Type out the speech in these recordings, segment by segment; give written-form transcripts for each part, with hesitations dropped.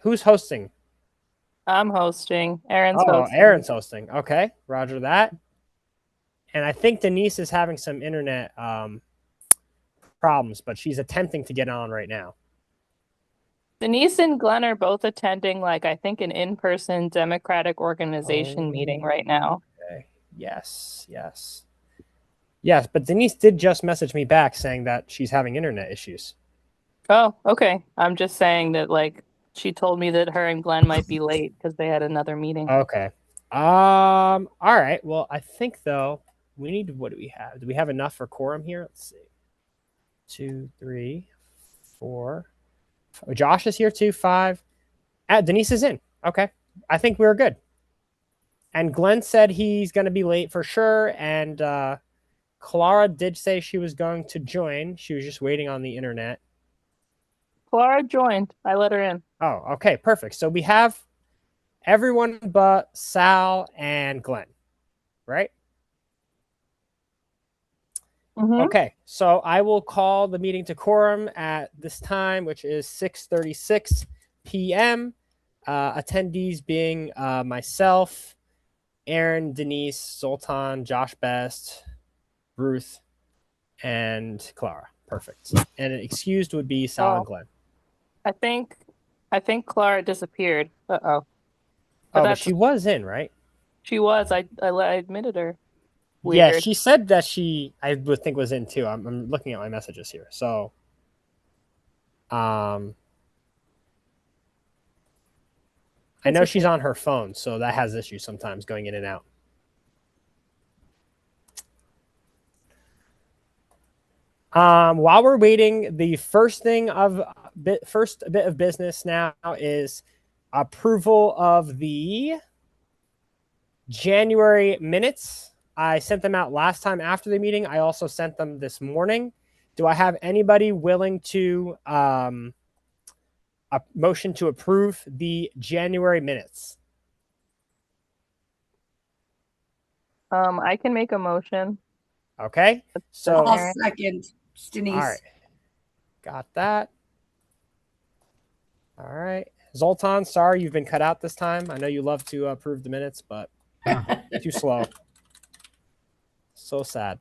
Who's hosting? I'm hosting. Aaron's Oh, hosting. Aaron's hosting. Okay, roger that. And I think Denise is having some internet problems, but she's attempting to get on right now. Denise and Glenn are both attending, like, I think, an in-person Democratic organization Oh, meeting right now. okay. Yes, yes. Yes, but Denise did just message me back saying that she's having internet issues. Oh, okay. I'm just saying that, like, she told me that her and Glenn might be late because they had another meeting. Okay. All right. Well, I think though we need, what do we have? Do we have enough for quorum here? Let's see. 2, 3, 4. Oh, Josh is here too. 5. Denise is in. Okay. I think we're good. And Glenn said he's going to be late for sure. And Clara did say she was going to join. She was just waiting on the internet. Clara joined. I let her in. Oh, okay. Perfect. So we have everyone but Sal and Glenn, right? Mm-hmm. Okay, so I will call the meeting to quorum at this time, which is 6:36 p.m. Attendees being myself, Aaron, Denise, Zoltan, Josh Best, Ruth, and Clara. Perfect. And excused would be Sal and Oh, Glenn. I think I think Clara disappeared. Uh-oh. But Oh, but that's she was in, right? she was. I admitted her. Yeah, Weird. she said that I would think was in too. I'm looking at my messages here. So, um, I It's know she's okay. on her phone, so that has issues sometimes going in and out. While we're waiting, the first bit of business now is approval of the January minutes. I sent them out last time after the meeting. I also sent them this morning. Do I have anybody willing to a motion to approve the January minutes? I can make a motion. Okay, That's so I'll Aaron. second. It's all right, Denise. got that. All right, Zoltan, sorry you've been cut out this time. I know you love to approve the minutes, but too slow. So sad.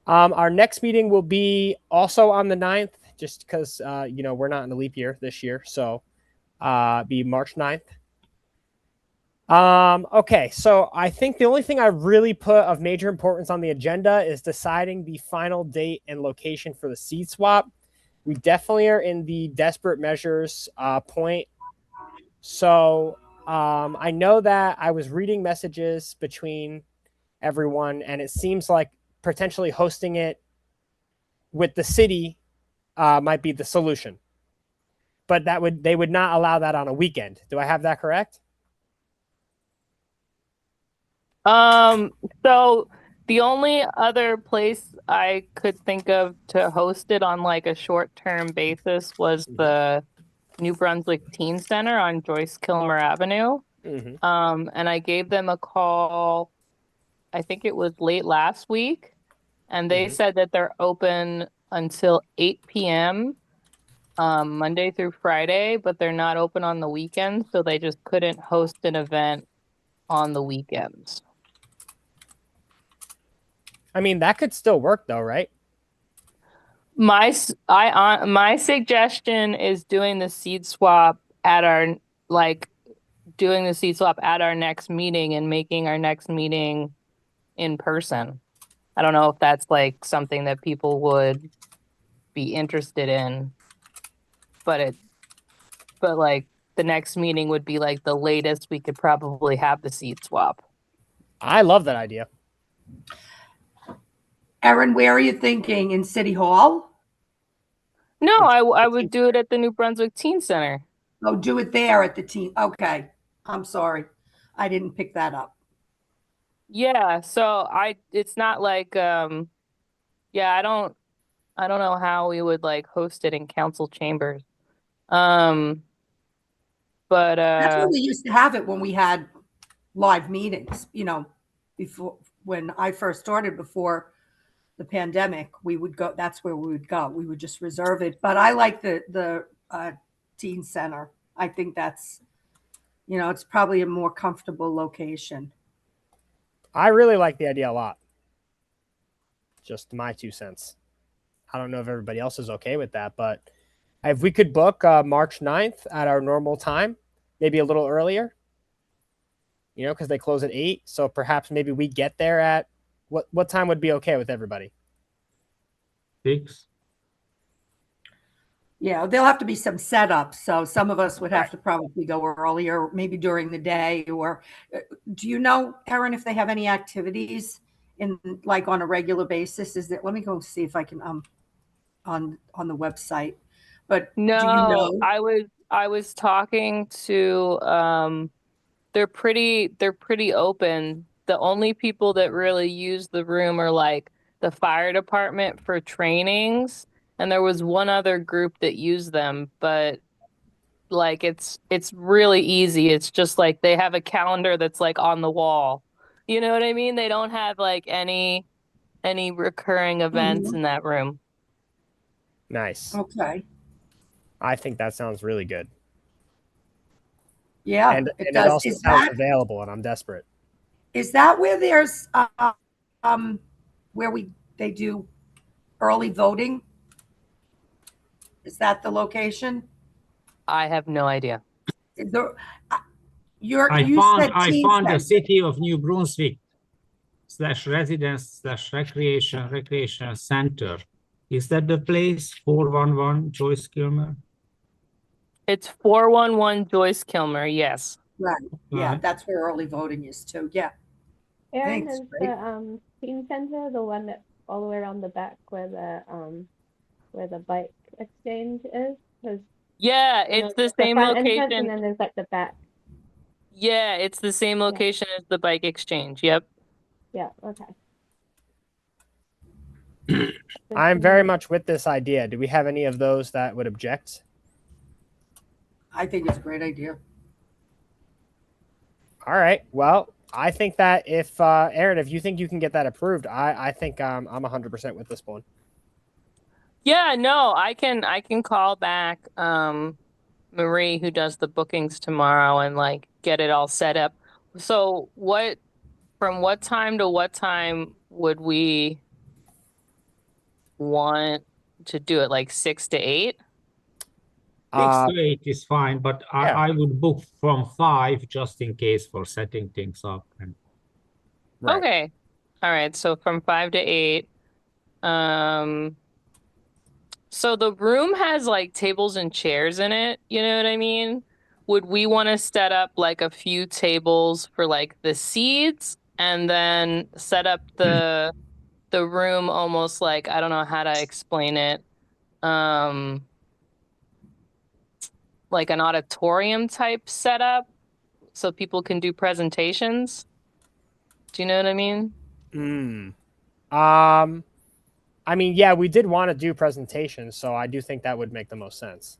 Our next meeting will be also on the 9th, just because we're not in a leap year this year, so be March 9th. Okay, so I think the only thing I really put of major importance on the agenda is deciding the final date and location for the seed swap. We definitely are in the desperate measures point. So I know that I was reading messages between everyone, and it seems like potentially hosting it with the city might be the solution. But they would not allow that on a weekend. Do I have that correct? So the only other place I could think of to host it on like a short-term basis was Mm-hmm. the New Brunswick Teen Center on Joyce Kilmer Avenue. Mm-hmm. And I gave them a call, I think it was late last week, and they Mm-hmm. said that they're open until 8 p.m. Monday through Friday, but they're not open on the weekends, so they just couldn't host an event on the weekends. I mean, that could still work though, right? My suggestion is doing the seed swap at our doing the seed swap at our next meeting and making our next meeting in person. I don't know if that's like something that people would be interested in, but like the next meeting would be like the latest we could probably have the seed swap. I love that idea. Erin, where are you thinking? In City Hall? No, I would do it at the New Brunswick Teen Center. Oh, do it there at the team. Okay. I'm sorry. I didn't pick that up. Yeah, so it's not like yeah, I don't know how we would like host it in council chambers. Um but That's where we used to have it when we had live meetings, before when I first started before the pandemic, we would go, that's where we would go. We would just reserve it. But I like the teen center. I think that's, it's probably a more comfortable location. I really like the idea a lot. Just my 2 cents. I don't know if everybody else is okay with that, but if we could book March 9th at our normal time, maybe a little earlier, because they close at 8. So perhaps maybe we get there at what time would be okay with everybody? 6. Yeah, there'll have to be some setup. So some of us would have to probably go earlier, maybe during the day. Or do you know, Erin, if they have any activities in like on a regular basis? Let me go see if I can on the website. But No, do you know? I was talking to they're pretty open. The only people that really use the room are like the fire department for trainings, and there was one other group that used them, but like it's really easy. It's just like they have a calendar that's like on the wall. You know what I mean? They don't have like any recurring events in that room. Nice. Okay. I think that sounds really good. Yeah, And it it does. also sounds available, and I'm desperate. Is that where there's where they do early voting? Is that the location? I have no idea. You I said found the city of New Brunswick /residence/recreation center. Is that the place? 411 Joyce Kilmer? It's 411 Joyce Kilmer, yes. Right. Yeah, that's where early voting is too. Yeah. Erin, Thanks, is the teen center the one that's all the way around the back where the bike exchange is? Yeah, it's the same front entrance, location. and then there's like the back. Yeah, it's the same location as the bike exchange. Yep. Yeah, okay. I'm very much with this idea. Do we have any of those that would object? I think it's a great idea. All right. Well, I think that if Erin, if you think you can get that approved, I think I'm 100% with this one. Yeah, no, I can call back Marie, who does the bookings tomorrow, and like get it all set up. So from what time to what time would we want to do it? Like 6 to 8? 6 to 8 is fine, but yeah. I would book from 5 just in case for setting things up. Right. Okay. All right. So from 5 to 8. So the room has like tables and chairs in it, you know what I mean? Would we want to set up like a few tables for like the seats and then set up the room almost like, I don't know how to explain it. Like an auditorium type setup so people can do presentations? Do you know what I mean? I mean, yeah, we did want to do presentations, so I do think that would make the most sense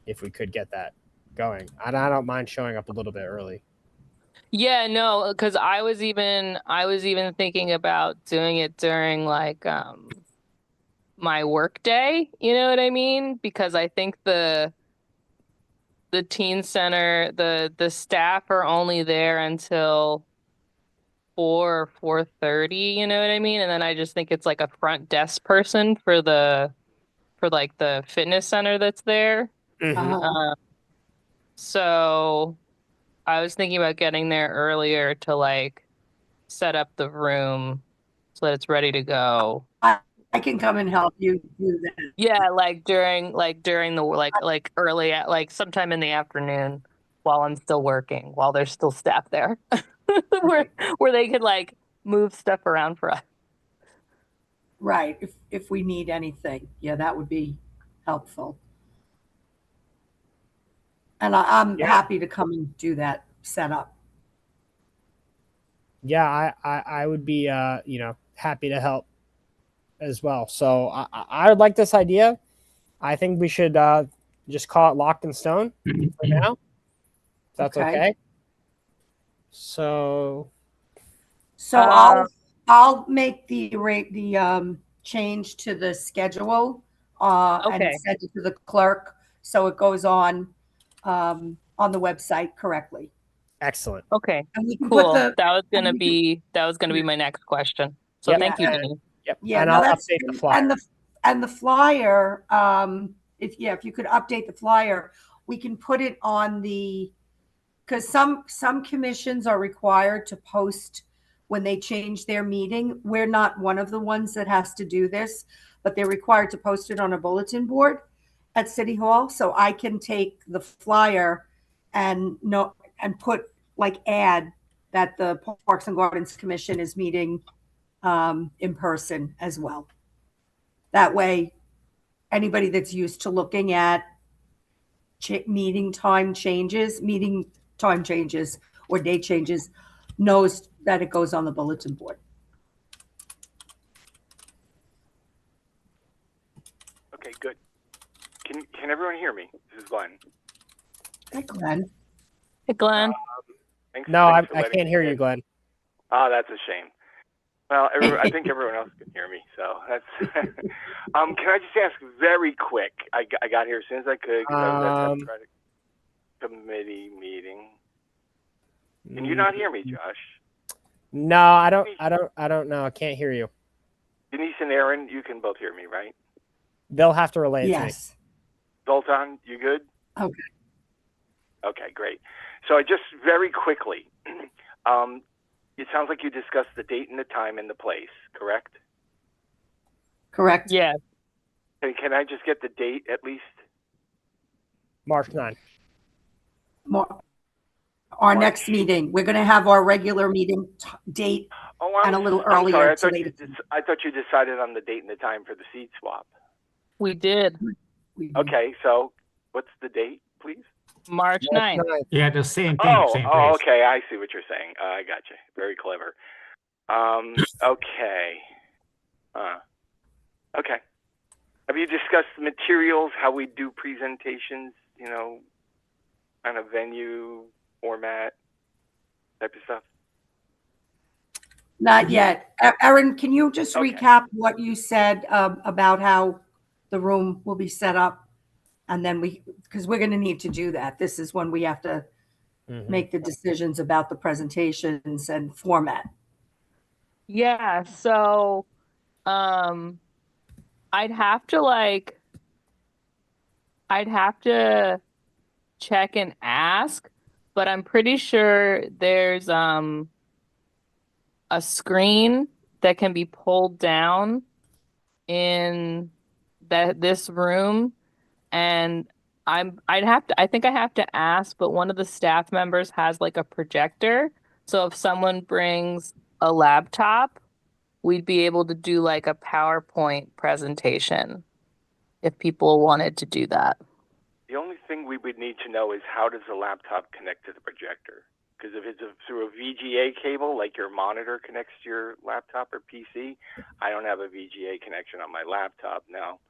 if we could get that going. I don't mind showing up a little bit early. Yeah, no, because I was even thinking about doing it during like my work day, you know what I mean? Because I think the teen center, the staff are only there until 4 or 4:30, you know what I mean? And then I just think it's like a front desk person for like the fitness center that's there. So I was thinking about getting there earlier to like set up the room so that it's ready to go. I can come and help you do that. Yeah, like during the like early at like sometime in the afternoon while I'm still working, while there's still staff there. where they could like move stuff around for us. Right. If we need anything. Yeah, that would be helpful. And I'm happy to come and do that setup. Yeah, I would be happy to help as well. So I would like this idea. I think we should just call it locked in stone for now. If that's okay. So I'll make the change to the schedule and send it to the clerk so it goes on on the website correctly. Excellent. Okay, And we can cool. put the, That was and gonna we be my next question. So Yep. thank you, Yeah. Denise. Yep. yeah, And no, I'll that's, update the flyer. and the flyer, if you could update the flyer, we can put it on the, because some commissions are required to post when they change their meeting. We're not one of the ones that has to do this, but they're required to post it on a bulletin board at City Hall. So I can take the flyer and put add that the Parks and Gardens Commission is meeting in person as well. That way, anybody that's used to looking at meeting time changes or date changes knows that it goes on the bulletin board. Okay, good. Can everyone hear me? This is Glenn. Hi, Glenn. Hey, Glenn. Thanks. No, thanks for I letting can't me hear in. you, Glenn. Oh, that's a shame. Well, I think everyone else can hear me, so that's. Can I just ask very quick? I got here as soon as I could because I was at that credit committee meeting. Can you not hear me, Josh? No, I don't know. I can't hear you. Denise and Aaron, you can both hear me, right? They'll have to relay it to me. Yes. Zoltan, you good? Okay. Okay, great. So I just very quickly, it sounds like you discussed the date and the time and the place, correct? Correct. Yeah. Can I just get the date at least? March 9th. Our next meeting, we're going to have our regular meeting date and a little I'm earlier. sorry. I thought you decided on the date and the time for the seat swap. We did. Okay, so what's the date, please? March 9th. Yeah, the same thing, same place. Okay, I see what you're saying. I got you. Very clever. Okay. Okay. Have you discussed the materials, how we do presentations, kind of venue, format, type of stuff? Not yet. Erin, can you just recap what you said about how the room will be set up? And then because we're going to need to do that. This is when we have to make the decisions about the presentations and format. Yeah, so I'd have to check and ask, but I'm pretty sure there's a screen that can be pulled down in this room, and I think I have to ask, but one of the staff members has like a projector. So if someone brings a laptop, we'd be able to do like a PowerPoint presentation if people wanted to do that. The only thing we would need to know is how does the laptop connect to the projector? Because if it's through a VGA cable, like your monitor connects to your laptop or PC, I don't have a VGA connection on my laptop. Now,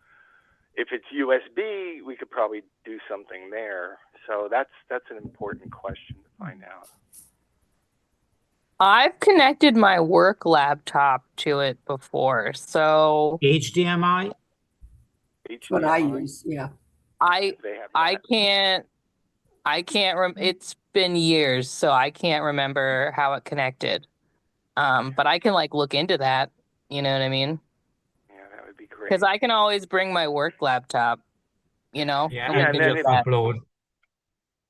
if it's USB, we could probably do something there. So that's an important question to find out. I've connected my work laptop to it before, so HDMI? That's what I use. Yeah. I can't it's been years, so I can't remember how it connected. But I can like look into that, you know what I mean? Yeah, that would be great. Because I can always bring my work laptop, Yeah, and we and can then do that. upload.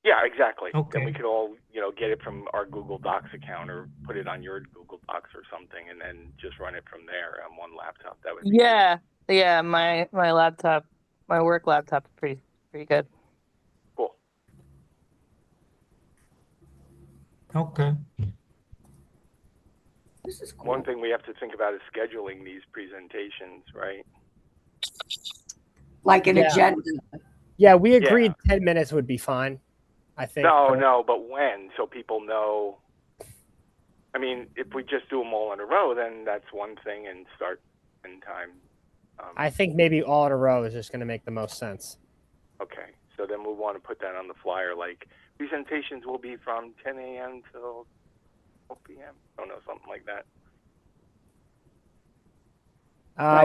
Yeah, exactly. Okay. Then we could all, get it from our Google Docs account or put it on your Google Docs or something, and then just run it from there on one laptop. That would be Yeah, yeah. My laptop, my work laptop is pretty good. cool. Okay. This is cool. One thing we have to think about is scheduling these presentations, right? Like an agenda. Yeah, we agreed 10 minutes would be fine, I think. No, but when? So people know. I mean, if we just do them all in a row, then that's one thing and start in time. I think maybe all in a row is just going to make the most sense. Okay, so then we'll want to put that on the flyer, like presentations will be from 10 a.m. till 12 p.m. I don't know, something like that.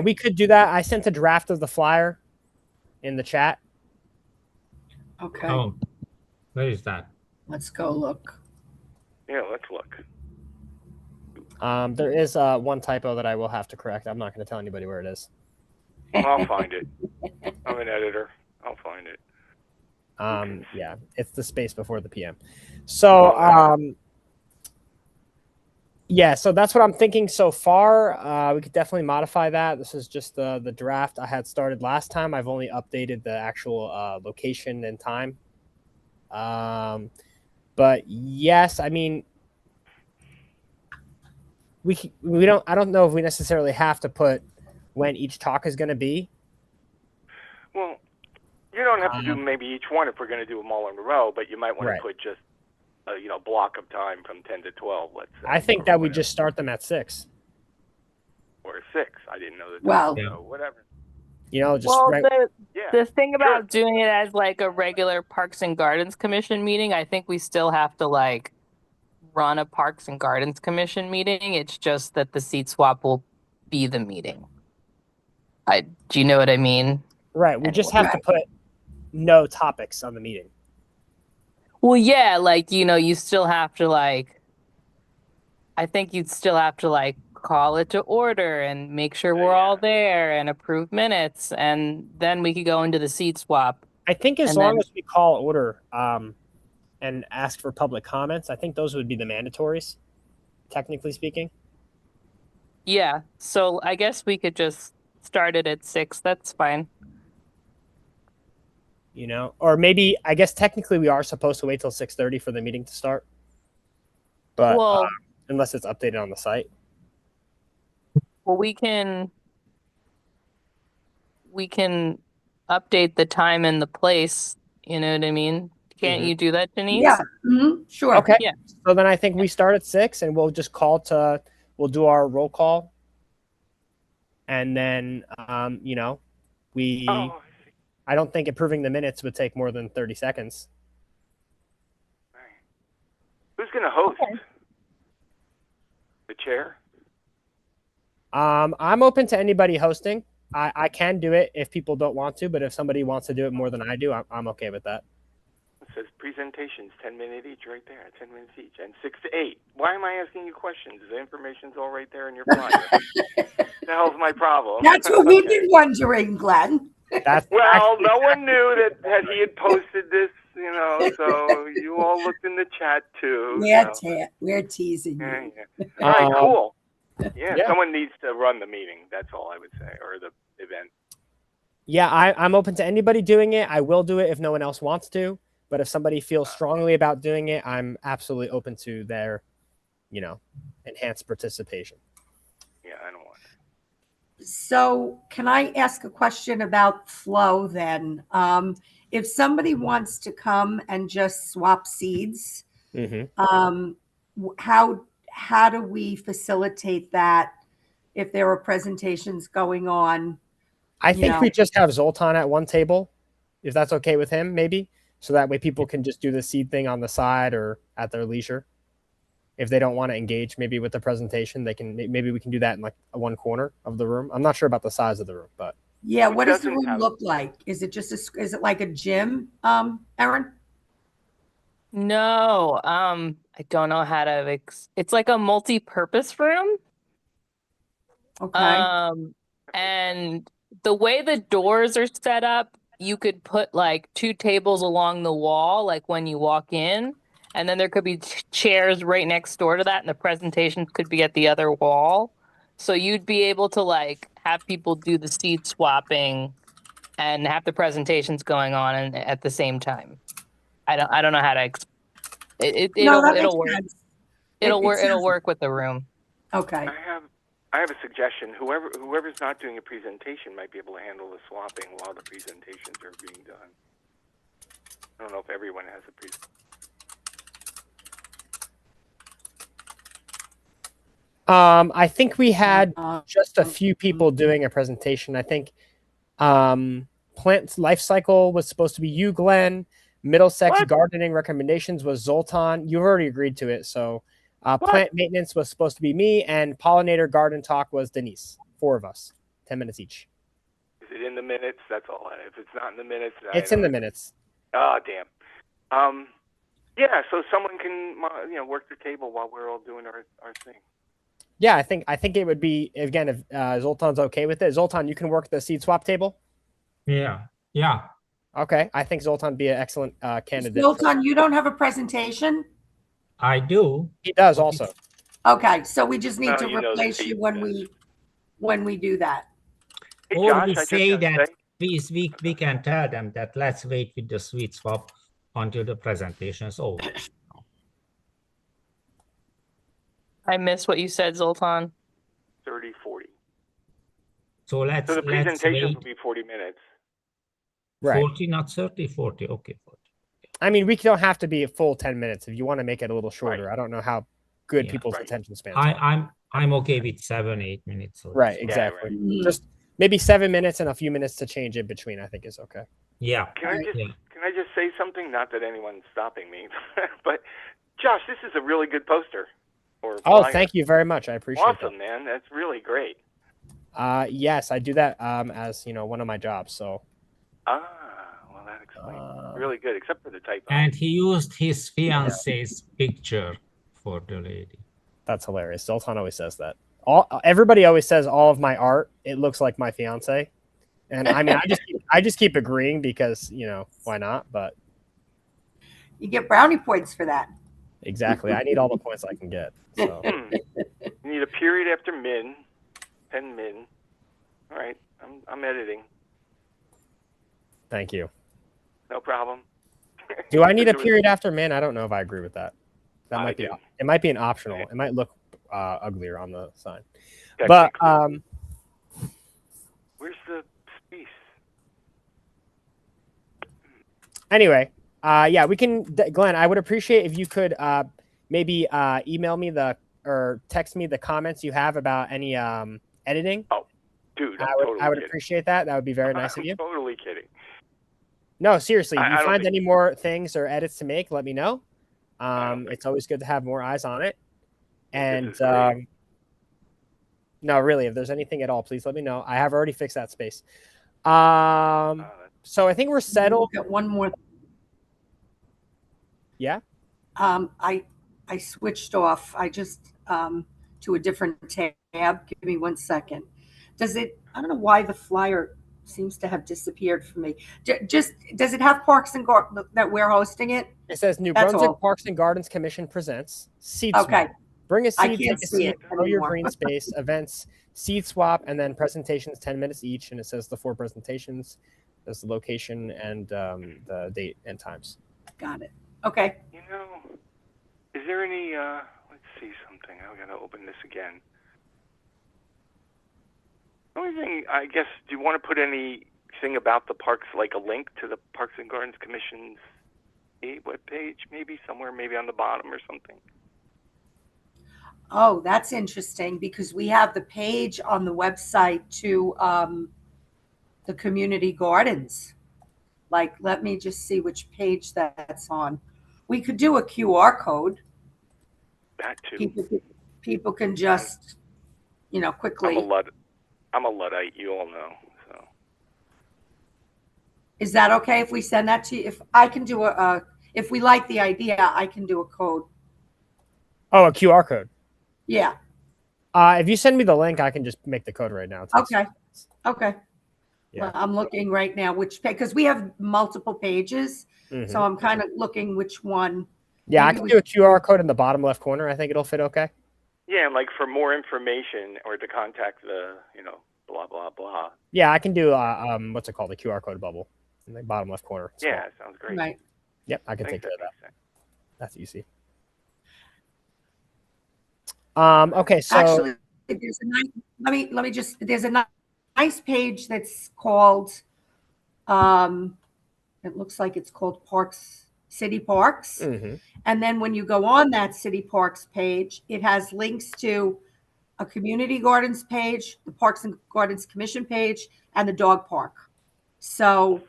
We could do that. I sent a draft of the flyer in the chat. Okay. Oh, Where is that? Let's go look. Yeah, let's look. There is one typo that I will have to correct. I'm not going to tell anybody where it is. I'll find it. I'm an editor. I'll find it. Yeah, it's the space before the PM. So, yeah, so that's what I'm thinking so far. We could definitely modify that. This is just the draft I had started last time. I've only updated the actual location and time. But yes, I mean, we don't. I don't know if we necessarily have to put when each talk is going to be. Well, you don't have to do maybe each one if we're going to do them all in a row, but you might want to put just a block of time from 10 to 12. Let's say. I think that we just start them at 6 or 6. I didn't know that. Well, so whatever. Just the thing about doing it as like a regular Parks and Gardens Commission meeting, I think we still have to like run a Parks and Gardens Commission meeting. It's just that the seat swap will be the meeting. Do you know what I mean? Right. We just have to put no topics on the meeting. Well, yeah, like, you still have to like, I think you'd still have to like call it to order and make sure we're all there and approve minutes, and then we could go into the seat swap. I think as long as we call order and ask for public comments, I think those would be the mandatories, technically speaking. Yeah, so I guess we could just start it at 6. That's fine. Or maybe, I guess technically we are supposed to wait till 6:30 for the meeting to start. But unless it's updated on the site. Well, we can update the time and the place. You know what I mean? Can't you do that, Denise? Yeah, sure. Okay. Yeah. So then I think we start at 6 and we'll just we'll do our roll call. And then, I don't think approving the minutes would take more than 30 seconds. Who's going to host? The chair? I'm open to anybody hosting. I can do it if people don't want to, but if somebody wants to do it more than I do, I'm okay with that. It says presentations, 10 minutes each right there, 10 minutes each, and 6 to 8. Why am I asking you questions? The information's all right there in your flyer. The hell's my problem? That's what we've been wondering, Glenn. Well, no one knew that he had posted this, so you all looked in the chat too. We're teasing you. Yeah. All right, cool. Yeah, someone needs to run the meeting. That's all I would say, or the event. Yeah, I'm open to anybody doing it. I will do it if no one else wants to. But if somebody feels strongly about doing it, I'm absolutely open to their, enhanced participation. Yeah, I don't want it. So can I ask a question about flow then? If somebody wants to come and just swap seeds, how do we facilitate that if there are presentations going on? I think we just have Zoltan at one table, if that's okay with him, maybe. So that way people can just do the seed thing on the side or at their leisure. If they don't want to engage maybe with the presentation, maybe we can do that in like one corner of the room. I'm not sure about the size of the room, but yeah. What does the room look like? Is it just is it like a gym, Erin? No, I don't know how to it's like a multi-purpose room. Okay. And the way the doors are set up, you could put like 2 tables along the wall, like when you walk in, and then there could be chairs right next door to that, and the presentation could be at the other wall. So you'd be able to like have people do the seat swapping and have the presentations going on and at the same time. I don't know how to it'll work. It'll work with the room. Okay. I have a suggestion. Whoever's not doing a presentation might be able to handle the swapping while the presentations are being done. I don't know if everyone has a presentation. I think we had just a few people doing a presentation. I think plant life cycle was supposed to be you, Glenn. Middlesex gardening recommendations was Zoltan. You've already agreed to it, so plant maintenance was supposed to be me, and pollinator garden talk was Denise. 4 of us, 10 minutes each. Is it in the minutes? That's all. If it's not in the minutes, it's in the minutes. Oh, damn. Yeah, so someone can work the table while we're all doing our thing. Yeah, I think it would be, again, if Zoltan's okay with it. Zoltan, you can work the seed swap table. Yeah, yeah. Okay, I think Zoltan would be an excellent candidate. Zoltan, you don't have a presentation? I do. He does also. Okay, so we just need Well, to you know replace that you Steve when we do that. Hey, Or Josh, we I just say gotta that say, we can tell them that let's wait with the sweet swap until the presentation is over. I missed what you said, Zoltan. 30, 40. So let's So the presentations wait. will be 40 minutes. Right. 40, not 30, 40. Okay, 40. I mean, we don't have to be a full 10 minutes if you want to make it a little shorter. Right. I don't know how good Yeah. people's Right. attention spans are. I'm okay with 7, 8 minutes. So Right, it's fine. exactly. Mhm. Just maybe 7 minutes and a few minutes to change in between, I think is okay. Yeah. Can I just say something? Not that anyone's stopping me, but Josh, this is a really good poster. Or Oh, flyer. thank you very much. I appreciate Awesome, man. That's really great. that. Yes, I do that as one of my jobs. So Well, that explains. Really good, except for the typo. And he used his fiance's picture for the lady. that's hilarious. Zoltan always says that. Everybody always says all of my art, it looks like my fiance. And I mean, I just keep agreeing because, why not? But You get brownie points for that. exactly. I need all the points I can get. So You need a period after min, 10 min. All right, I'm editing. thank you. No problem. Do I need a period after min? I don't know if I agree with that. That I might be. do. It might be an optional. It might look uglier on the sign. Got But where's the space? anyway, yeah, we can. Glenn, I would appreciate if you could maybe email me or text me the comments you have about any editing. Oh, dude, I would kidding. appreciate that. That would be very nice of you. Totally kidding. No, seriously, if I you don't find think- any more things or edits to make, let me know. It's always good to have more eyes on it. And This is great. no, really, if there's anything at all, please let me know. I have already fixed that space. So I think we're settled. Got one more. Yeah. I switched off. I just to a different tab. Give me 1 second. I don't know why the flyer seems to have disappeared for me. Just does it have Parks and Gardens that we're hosting it? It says New That's Brunswick all. Parks and Gardens Commission presents seed Okay. swap. Bring a I seed, can't take a see seat, it grow your anymore. green space, events, seed swap, and then presentations 10 minutes each. And it says the 4 presentations. There's the location and the date and times. Got it. Okay. Is there any? Let's see something. I gotta open this again. The only thing, I guess, do you want to put anything about the parks, like a link to the Parks and Gardens Commission's webpage, maybe somewhere, maybe on the bottom or something? Oh, that's interesting because we have the page on the website to the community gardens. Like, let me just see which page that's on. We could do a QR code. That too. People can just, quickly. I'm a Luddite, you all know. So. Is that okay if we send that to you? If I can do if we like the idea, I can do a code. Oh, a QR code. Yeah. If you send me the link, I can just make the code right now. It takes Okay. Okay. Yeah. Well, I'm looking right now because we have multiple pages. Mhm. So I'm kind of looking which one. Yeah, I maybe can we do a QR code in the bottom left corner. I think it'll fit okay. Yeah, and like for more information or to contact the, blah, blah, blah. Yeah, I can do what's it called? The QR code bubble in the bottom left corner. It's Yeah, fine. sounds great. Right. Yep, I can Thanks, take care of that. makes sense. That's easy. Okay, so Actually, there's a nice, let me just, there's a nice page that's called, it looks like it's called City Parks. Mhm. And then when you go on that City Parks page, it has links to a community gardens page, the Parks and Gardens Commission page, and the dog park. So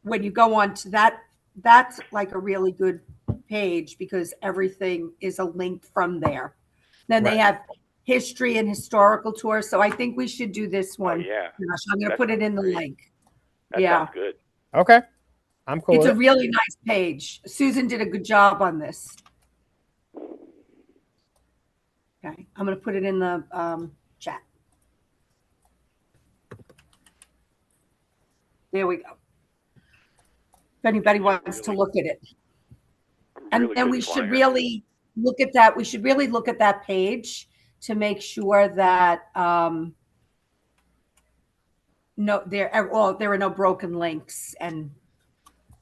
when you go on to that, that's like a really good page because everything is a link from there. Then they Right. have history and historical tours. So I think we should do this Oh, one. yeah. Gosh, I'm going to That put it sounds in the great. link. That Yeah. sounds good. okay, I'm cool It's with a it. really nice page. Susan did a good job on this. Okay, I'm going to put it in the chat. There we go. If anybody wants to look at it. And Really then good we should flyer. really look at that. We should really look at that page to make sure that there are no broken links, and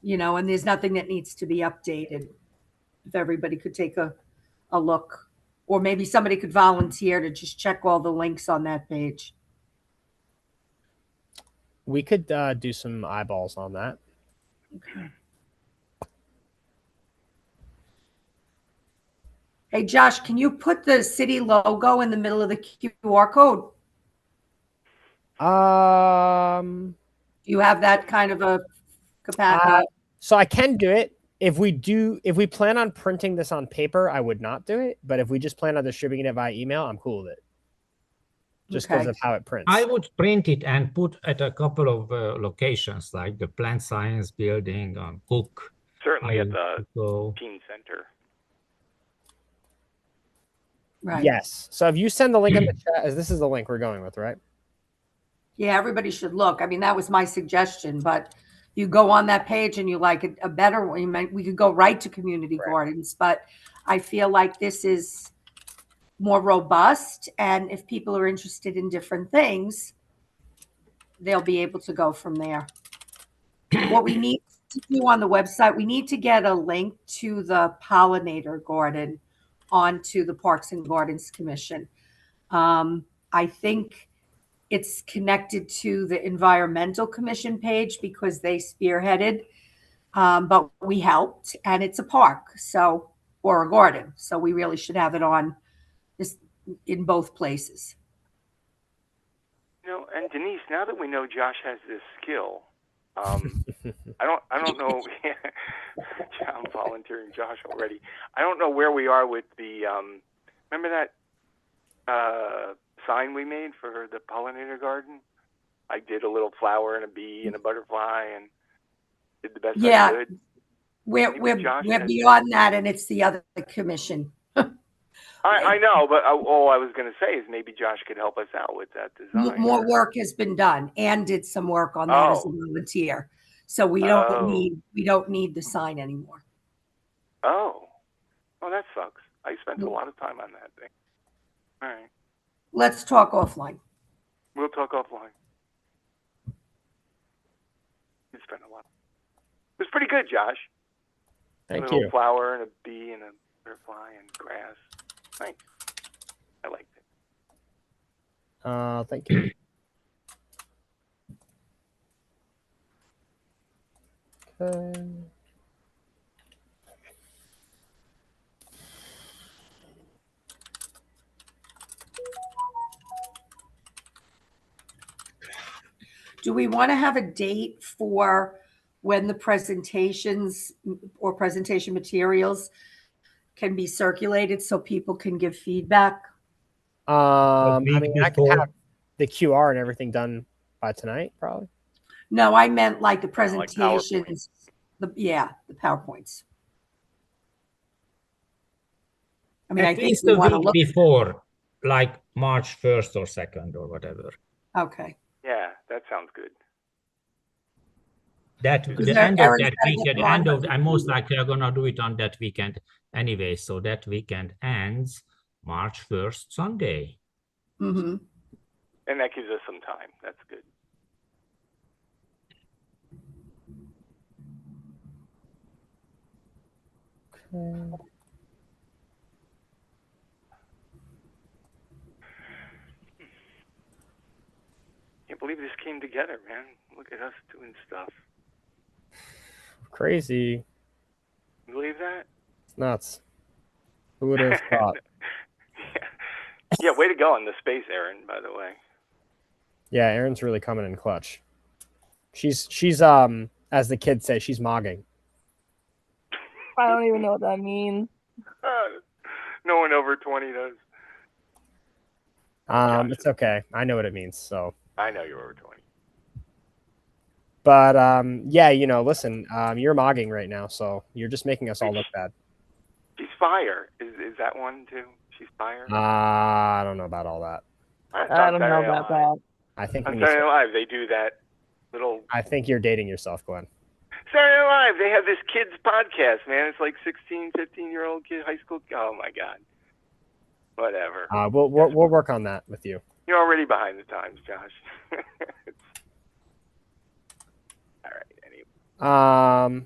and there's nothing that needs to be updated. If everybody could take a look, or maybe somebody could volunteer to just check all the links on that page. We could do some eyeballs on that. Okay. Hey, Josh, can you put the city logo in the middle of the QR code? Do you have that kind of a capacity? So I can do it. If we plan on printing this on paper, I would not do it. But if we just plan on distributing it via email, I'm cool with it. Just because of how it prints. I would print it and put at a couple of locations, like the Plant Science Building on Cook. Certainly at the Teen Center. Right. Yes. So if you send the link in the chat, as this is the link we're going with, right? Yeah, everybody should look. I mean, that was my suggestion, but you go on that page and you like a better one. We could go right to community gardens, but I feel like this is more robust. And if people are interested in different things, they'll be able to go from there. What we need to do on the website, we need to get a link to the pollinator garden onto the Parks and Gardens Commission. I think it's connected to the Environmental Commission page because they spearheaded, but we helped, and it's a park, or a garden. So we really should have it on this in both places. And Denise, now that we know Josh has this skill, I don't know. I'm volunteering Josh already. I don't know where we are with the. Remember that sign we made for the pollinator garden? I did a little flower and a bee and a butterfly and did the best I could. We're beyond that, and it's the other commission. I know, but all I was going to say is maybe Josh could help us out with that design. More work has been done, and did some work on that as a volunteer. So we don't need the sign anymore. Oh, that sucks. I spent a lot of time on that thing. All right. Let's talk offline. We'll talk offline. You spent a lot. It was pretty good, Josh. Thank a you. little flower and a bee and a butterfly and grass. Nice. I liked it. Thank you. Okay. Do we want to have a date for when the presentations or presentation materials can be circulated so people can give feedback? I mean, I can have the QR and everything done by tonight, probably. No, I meant like the presentations. Like the PowerPoints. I mean, At I think least we a want to week look before, like March 1st or 2nd or whatever. Okay. Yeah, that sounds good. The end of that weekend, I'm most likely gonna do it on that weekend anyway. So that weekend ends March 1st, Sunday. Mm-hmm. And that gives us some time. That's good. Okay. Can't believe this came together, man. Look at us doing stuff. Crazy. You believe that? It's nuts. Who would have thought? Yeah, way to go on the space, Aaron, by the way. Yeah, Erin's really coming in clutch. She's as the kids say, she's mogging. I don't even know what that means. No one over 20 does. It's okay. I know what it means, so. I know you're over 20. But yeah, listen, you're mogging right now, so you're just making us all look bad. She's fire. Is that one too? She's fire. I don't know about all that. I don't know about that. I think on Saturday Night Live they do that little. I think you're dating yourself, Glenn. Saturday Night Live, they have this kids podcast, man. It's like 16, 15-year-old kid, high school. Oh my God. Whatever. We'll work on that with you. You're already behind the times, Josh. All right. Anyway.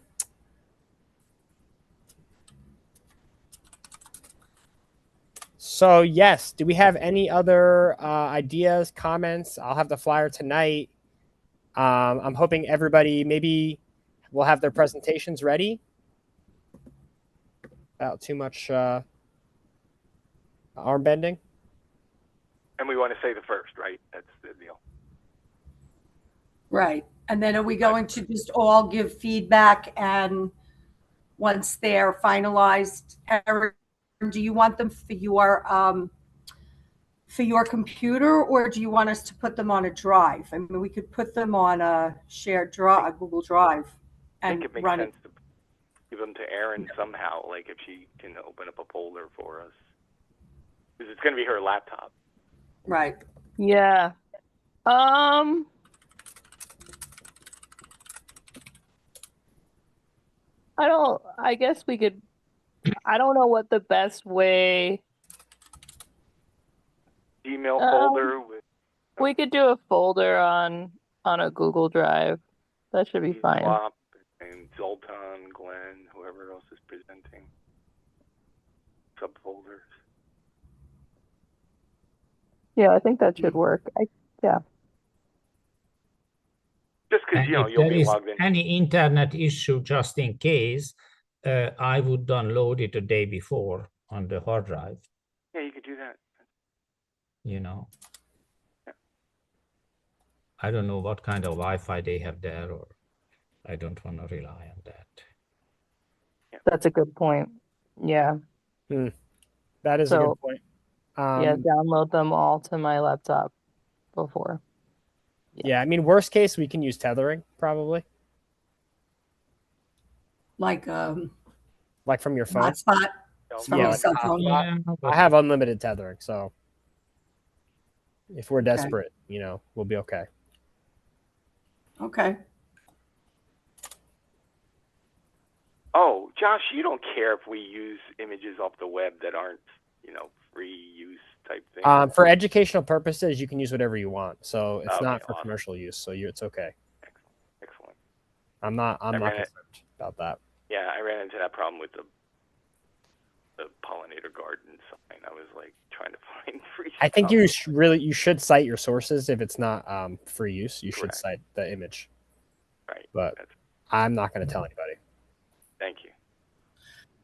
So yes, do we have any other ideas, comments? I'll have the flyer tonight. I'm hoping everybody maybe will have their presentations ready. Without too much arm bending. And we want to say the first, right? That's the deal. Right. And then are we going to just all give feedback, and once they're finalized, Erin, do you want them for your computer, or do you want us to put them on a drive? I mean, we could put them on a shared drive, a Google Drive, I and think it makes run sense to give them to Erin somehow, like if she can open up a folder for us. Because it's going to be her laptop. Right. Yeah. I guess we could, I don't know what the best way. Email folder with. We could do a folder on a Google Drive. That should be fine. Swap and Zoltan, Glenn, whoever else is presenting. Subfolders. Yeah, I think that should work. Yeah. Just because, And if you'll there be is logged in. any internet issue, just in case, I would download it the day before on the hard drive. Yeah, you could do that. Yeah. I don't know what kind of Wi-Fi they have there, or I don't want to rely on that. That's a good point. Yeah. That is a good point. Yeah, download them all to my laptop before. Yeah, I mean, worst case, we can use tethering, probably. Like from your phone. hotspot from Yeah, your like cell phone. Yeah, I have unlimited tethering, so if we're desperate, we'll be okay. Okay. Oh, Josh, you don't care if we use images off the web that aren't, free use type thing? For educational purposes, you can use whatever you want. So it's Okay, not for awesome. commercial use. So it's okay. Excellent. I'm not concerned about that. Yeah, I ran into that problem with the pollinator garden sign. I was like trying to find free I think stuff. you should cite your sources if it's not free use. You should cite the image. Right. But I'm not going to tell anybody. Thank you.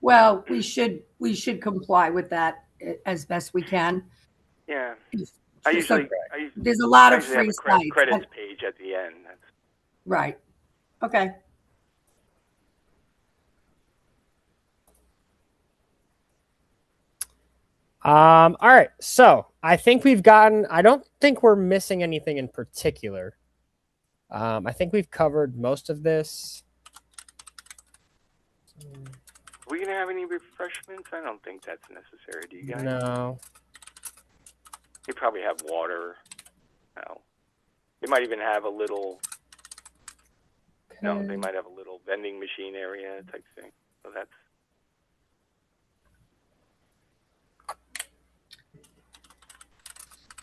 Well, we should comply with that as best we can. Yeah. There's a lot of have free a sites. credits page at the end. Right. Okay. All right. So I think I don't think we're missing anything in particular. I think we've covered most of this. Are we going to have any refreshments? I don't think that's necessary. Do you guys? No. They probably have water. No. They might even have a little. Okay. No, they might have a little vending machine area type thing. So that's.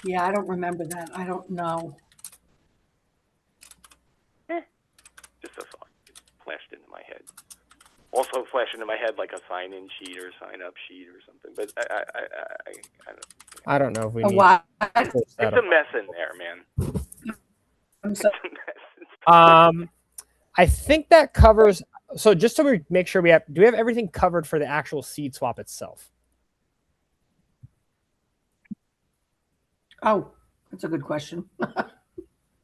Yeah, I don't remember that. I don't know. Just a thought. It flashed into my head. Also flashed into my head like a sign-in sheet or sign-up sheet or something. But I don't know if we A need. what? it's a mess in there, man. I'm sorry. It's a mess. I think that covers. So just so we make sure do we have everything covered for the actual seed swap itself? Oh, that's a good question.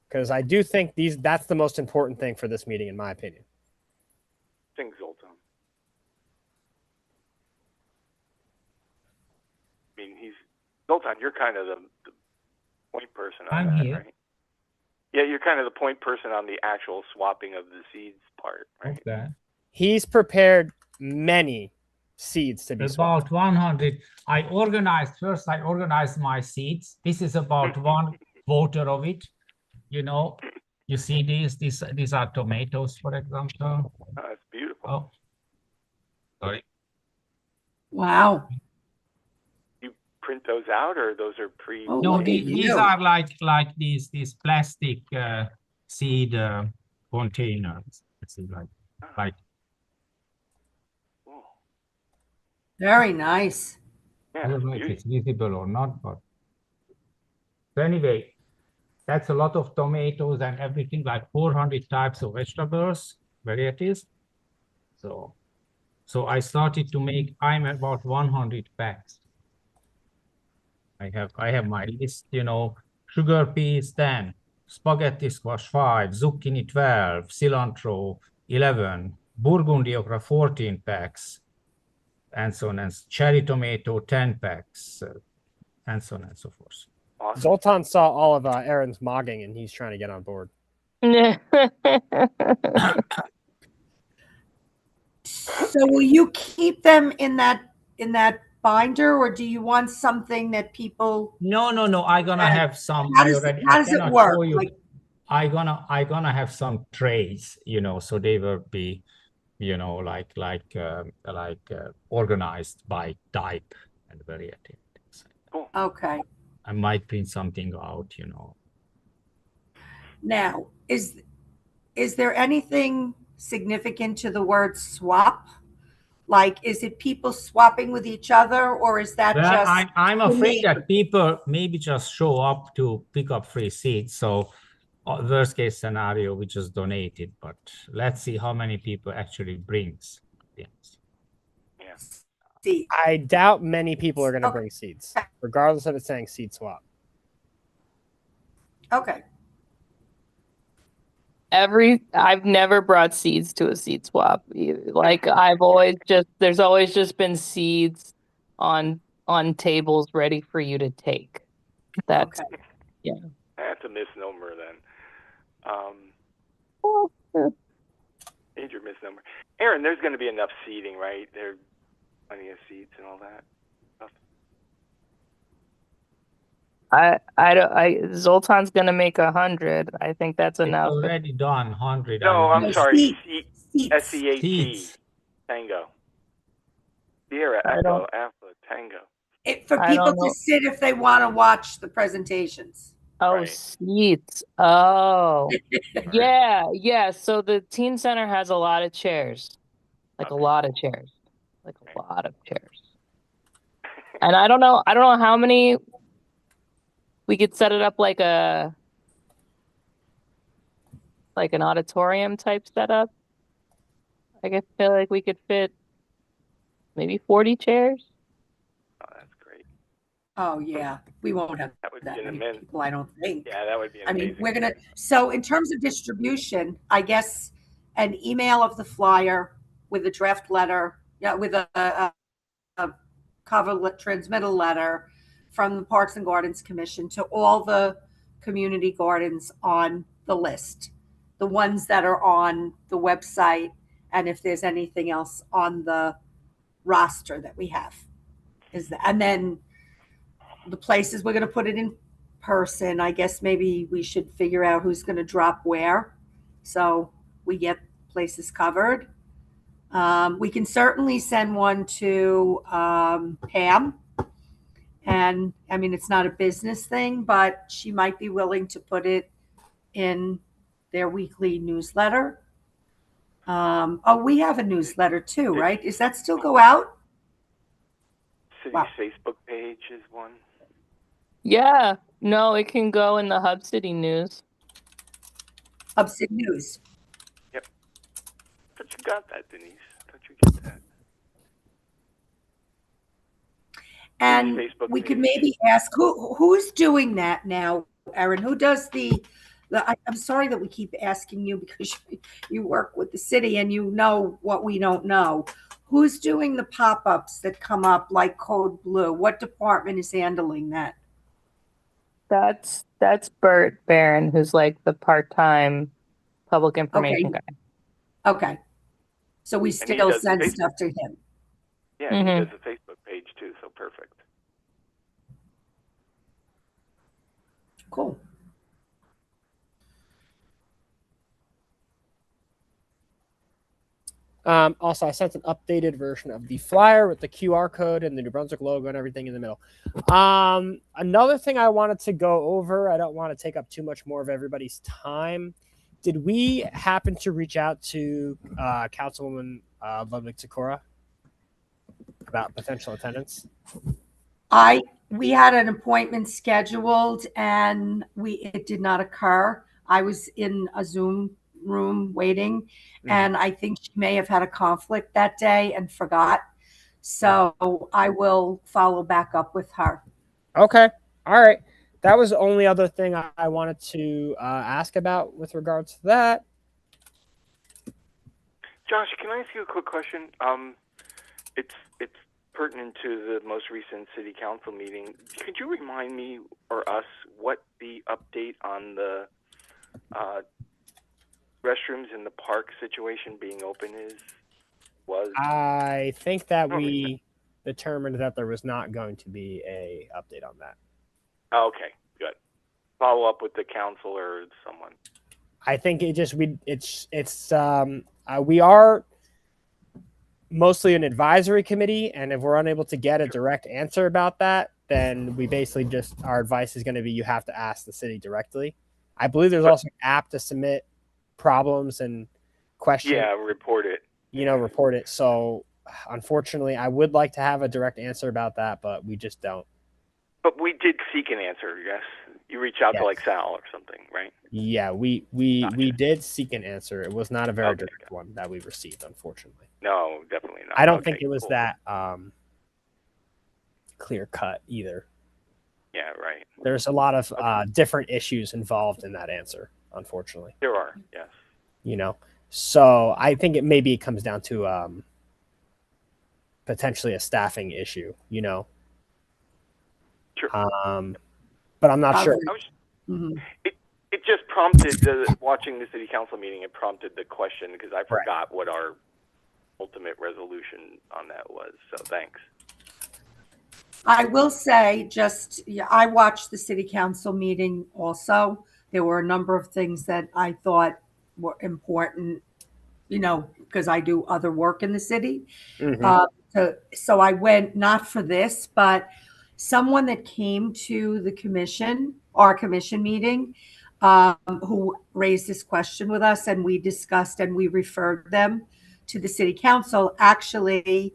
Because I do think that's the most important thing for this meeting, in my opinion. Sing Zoltan. I mean, Zoltan, you're kind of the point person on I'm that, here. right? Yeah, you're kind of the point person on the actual swapping of the seeds part, right? Okay. He's prepared many seeds to be swapped. About 100. I organized my seeds. This is about one quarter of it. You know, you see these are tomatoes, for example. Oh, that's beautiful. Oh, sorry. Wow. You print those out, or those are pre? Oh, No, look at these you. are like these plastic seed containers. It's like Cool. Very nice. I Yeah, don't know if beauty. it's visible or not, but so anyway, that's a lot of tomatoes and everything, like 400 types of vegetables, varieties. So I started to make. I'm about 100 packs. I have my list. You know, sugar peas 10, spaghetti squash 5, zucchini 12, cilantro 11, burgundy okra 14 packs, and so on, and cherry tomato 10 packs, and so on and so forth. Awesome. Zoltan saw all of Aaron's mogging, and he's trying to get on board. So will you keep them in that binder, or do you want something that people? No. I'm gonna have some. How I does already. how I does it cannot work? show you. Like, I gonna have some trays, you know, so they will be, you know, like organized by type and variety. Cool. okay. I might print something out, you know. Now, is there anything significant to the word swap? Like, is it people swapping with each other, or is that Well, just? I'm afraid me? that people maybe just show up to pick up free seeds. So, worst case scenario, we just donate it. But let's see how many people actually brings. Yes. Yeah. See, I doubt many people are going to Okay. bring seeds, regardless of it saying seed swap. okay. I've never brought seeds to a seed swap. Like there's always just been seeds on tables ready for you to take. That's Okay. That's a misnomer then. Major misnomer. Aaron, there's going to be enough seating, right? There are plenty of seats and all that. Zoltan's gonna make 100. I think that's It's enough. already done 100. No, I'm No, sorry. seats. SEAT. Seeds. Tango. Sierra, I Echo, don't- Alpha, Tango. For I people don't to know. sit if they want to watch the presentations. Oh, Right. seats. Oh, yeah. So the teen center has a lot of chairs, like a Okay. lot of chairs, like a lot of chairs. And I don't know how many. We could set it up like an auditorium type setup. I feel like we could fit maybe 40 chairs. Oh, that's great. Oh, yeah. We won't have That would that be an many immense. people, I don't think. Yeah, that would be an I mean, amazing. so in terms of distribution, I guess an email of the flyer with a draft letter, with a transmittal letter from the Parks and Gardens Commission to all the community gardens on the list, the ones that are on the website, and if there's anything else on the roster that we have. And then the places we're going to put it in person. I guess maybe we should figure out who's going to drop where, so we get places covered. We can certainly send one to Pam, and I mean, it's not a business thing, but she might be willing to put it in their weekly newsletter. We have a newsletter too, right? Does that still go out? City's Wow. Facebook page is one. Yeah, no, it can go in the Hub City News. Upstate News. But you got that, Denise. Don't you get that? And Facebook we could page. maybe ask who's doing that now, Erin? Who does I'm sorry that we keep asking you, because you work with the city and you know what we don't know. Who's doing the pop-ups that come up like Code Blue? What department is handling that? That's Bert Barron, who's like the part-time public information Okay. guy. Okay. So we he still does send Facebook. stuff to him. Yeah, and he Mhm. does a Facebook page too, so perfect. Cool. Also, I sent an updated version of the flyer with the QR code and the New Brunswick logo and everything in the middle. Another thing I wanted to go over, I don't want to take up too much more of everybody's time. Did we happen to reach out to Councilwoman Ludwig Sikora about potential attendance? We had an appointment scheduled and it did not occur. I was in a Zoom room waiting, and I think she may have had a conflict that day and forgot. So I will follow back up with her. Okay. All right. That was the only other thing I wanted to ask about with regards to that. Josh, can I ask you a quick question? It's pertinent to the most recent city council meeting. Could you remind me or us what the update on the restrooms in the park situation being open was? I think that we determined that there was not going to be a update on that. Oh, okay, good. Follow up with the council or someone. I think we are mostly an advisory committee, and if we're unable to get a direct answer about that, then we basically just, our advice is going to be you have to ask the city directly. I believe there's also an app to submit problems and questions. Yeah, report it. Report it. So unfortunately, I would like to have a direct answer about that, but we just don't. But we did seek an answer, yes. You reach out to like Sal or something, right? Yeah, we did seek an answer. It was not a very direct one that we received, unfortunately. No, definitely not. I don't think it was that clear cut either. Yeah, right. There's a lot of different issues involved in that answer, unfortunately. There are, yes. So I think it comes down to potentially a staffing issue, Sure. But I'm not sure. It just prompted watching the city council meeting. It prompted the question because I forgot what our ultimate resolution on that was. So thanks. I will say, I watched the city council meeting also. There were a number of things that I thought were important, because I do other work in the city. So I went not for this, but someone that came to our commission meeting, who raised this question with us, and we discussed and we referred them to the city council, actually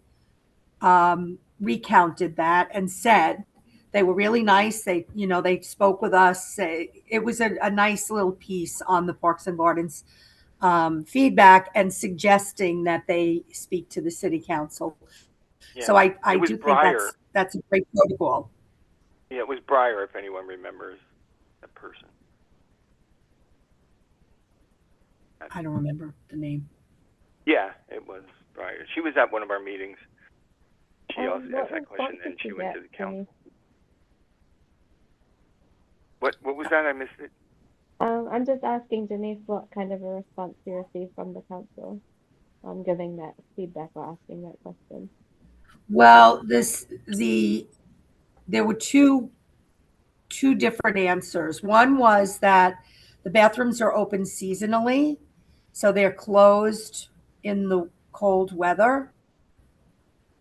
recounted that and said they were really nice. They spoke with us. It was a nice little piece on the Parks and Gardens feedback and suggesting that they speak to the city council. Yeah. So I do think that's a great protocol. Yeah, it was Breyer, if anyone remembers that person. I don't remember the name. Yeah, it was Breyer. She was at one of our meetings. She also asked that question, and she went to the council. What was that? I missed it. I'm just asking Denise what kind of a response you received from the council on giving that feedback or asking that question. Well, there were two different answers. One was that the bathrooms are open seasonally, so they're closed in the cold weather,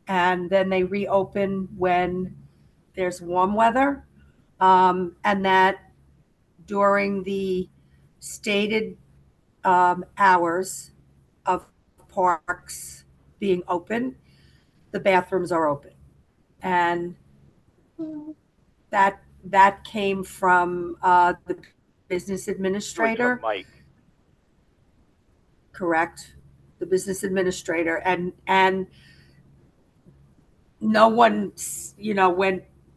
and then they reopen when there's warm weather, and that during the stated hours of parks being open, the bathrooms are open. And that came from the business administrator. Mike. Correct. The business administrator. And no one,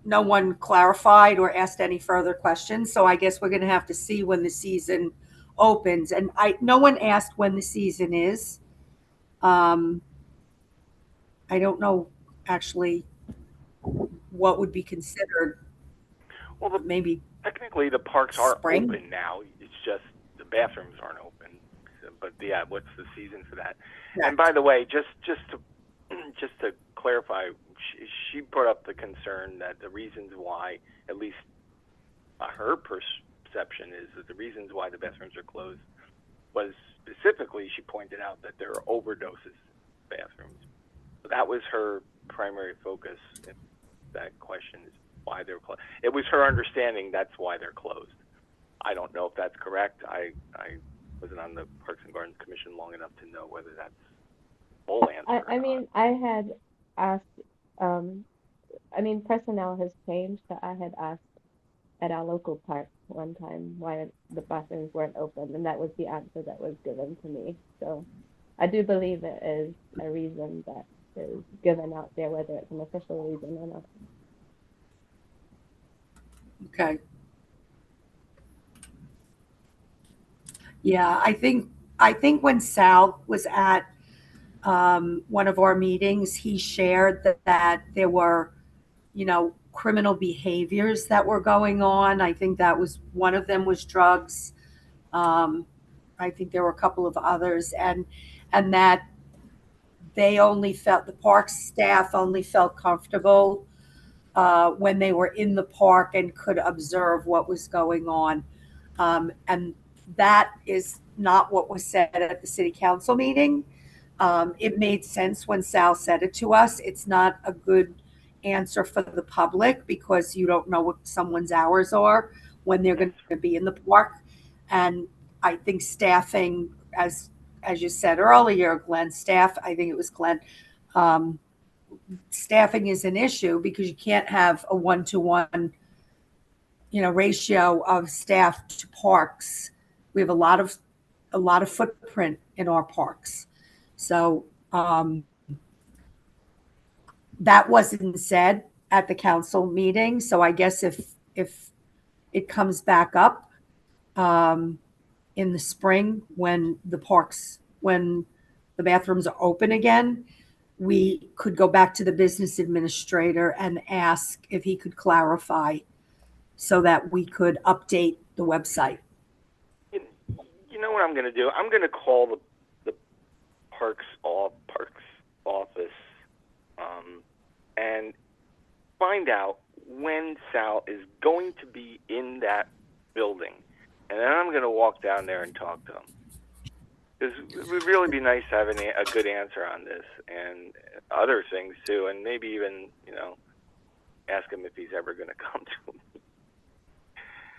no one clarified or asked any further questions. So I guess we're going to have to see when the season opens. And no one asked when the season is. I don't know actually what would be considered. Well, maybe Technically, the parks are Spring? open now. It's just the bathrooms aren't open. But yeah, what's the season for that? Correct. And by the way, just to clarify, she brought up the concern that the reasons why, at least her perception is that the reasons why the bathrooms are closed was specifically, she pointed out that there are overdoses in bathrooms. So that was her primary focus in that question, is why they're closed. It was her understanding that's why they're closed. I don't know if that's correct. I wasn't on the Parks and Gardens Commission long enough to know whether that's full answer. I mean, I had asked, I mean, personnel has changed, so I had asked at our local park one time why the bathrooms weren't open, and that was the answer that was given to me. So I do believe it is a reason that is given out there, whether it's an official reason or not. Okay. Yeah, I think when Sal was at one of our meetings, he shared that there were, criminal behaviors that were going on. I think that was one of them was drugs. I think there were a couple of others, and that the park staff only felt comfortable when they were in the park and could observe what was going on. And that is not what was said at the city council meeting. It made sense when Sal said it to us. It's not a good answer for the public because you don't know what someone's hours are when they're going to be in the park. And I think staffing, as you said earlier, Glenn, I think it was Glenn, staffing is an issue because you can't have a 1-to-1 ratio of staff to parks. We have a lot of footprint in our parks. So that wasn't said at the council meeting. So I guess if it comes back up in the spring when the bathrooms are open again, we could go back to the business administrator and ask if he could clarify so that we could update the website. You know what I'm going to do? I'm going to call the parks office and find out when Sal is going to be in that building, and then I'm going to walk down there and talk to him. Because it would really be nice to have a good answer on this and other things too, and maybe even ask him if he's ever going to come to me.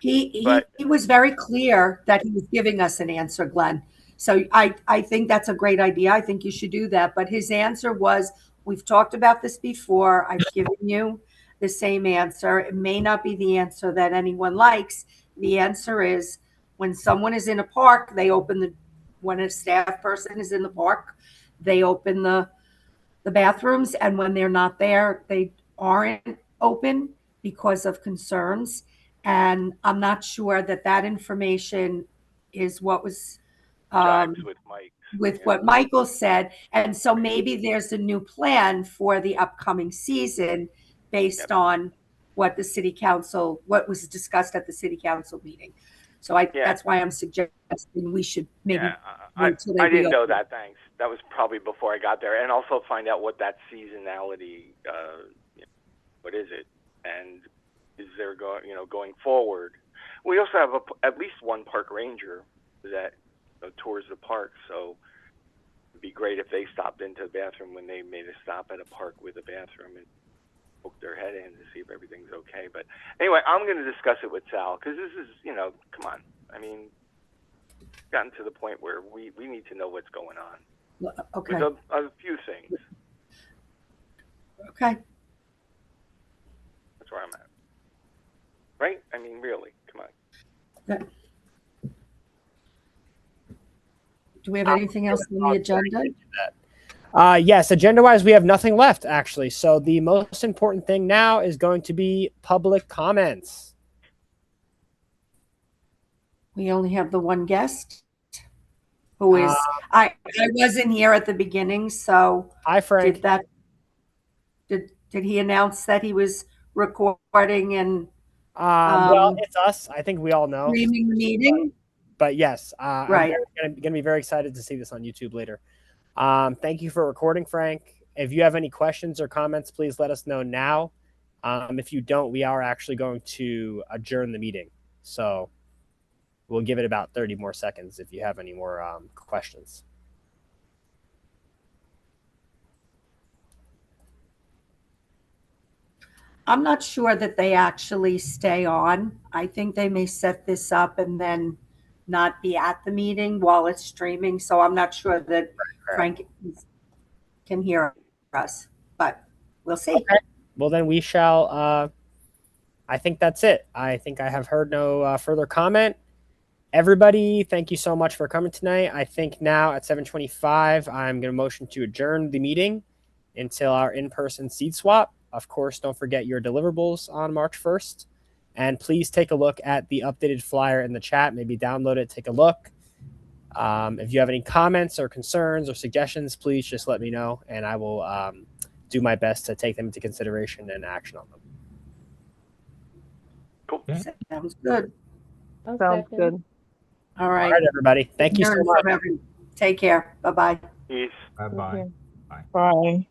He was very clear that he was giving us an answer, Glenn. So I think that's a great idea. I think you should do that. But his answer was, we've talked about this before. I've given you the same answer. It may not be the answer that anyone likes. The answer is when someone is in a park, when a staff person is in the park, they open the bathrooms. And when they're not there, they aren't open because of concerns. And I'm not sure that information is what was with Mike. What Michael said. And so maybe there's a new plan for the upcoming season based on what was discussed at the city council meeting. So that's why I'm suggesting we should maybe. I didn't know that. Thanks. That was probably before I got there, and also find out what that seasonality. What is it, and is there going forward? We also have at least one park ranger that tours the park, so it'd be great if they stopped into the bathroom when they made a stop at a park with a bathroom and poked their head in to see if everything's okay. But anyway, I'm going to discuss it with Sal because this is, come on. I mean, it's gotten to the point where we need to know what's going on. Okay. With a few things. Okay. That's where I'm at. Right? I mean, really, come on. Okay. Do we have anything else on the agenda? Yes, agenda-wise, we have nothing left, actually. So the most important thing now is going to be public comments. We only have the one guest, who is I wasn't here at the beginning, so hi, Frank. Did he announce that he was recording and Well, it's us. I think we all know. Streaming the meeting? But yes, Right. I'm going to be very excited to see this on YouTube later. Thank you for recording, Frank. If you have any questions or comments, please let us know now. If you don't, we are actually going to adjourn the meeting. So we'll give it about 30 more seconds if you have any more questions. I'm not sure that they actually stay on. I think they may set this up and then not be at the meeting while it's streaming. So I'm not sure that Frank can hear us, but we'll see. Okay. Well, then we shall. I think that's it. I think I have heard no further comment. Everybody, thank you so much for coming tonight. I think now at 7:25, I'm going to motion to adjourn the meeting until our in-person seed swap. Of course, don't forget your deliverables on March 1st. And please take a look at the updated flyer in the chat. Maybe download it, take a look. If you have any comments or concerns or suggestions, please just let me know, and I will do my best to take them into consideration and action on them. Cool. Okay. Sounds good. I'll Sounds second. good. All right. All right, everybody. Thank you so much. Take care. Bye-bye. Peace. Bye-bye. Bye.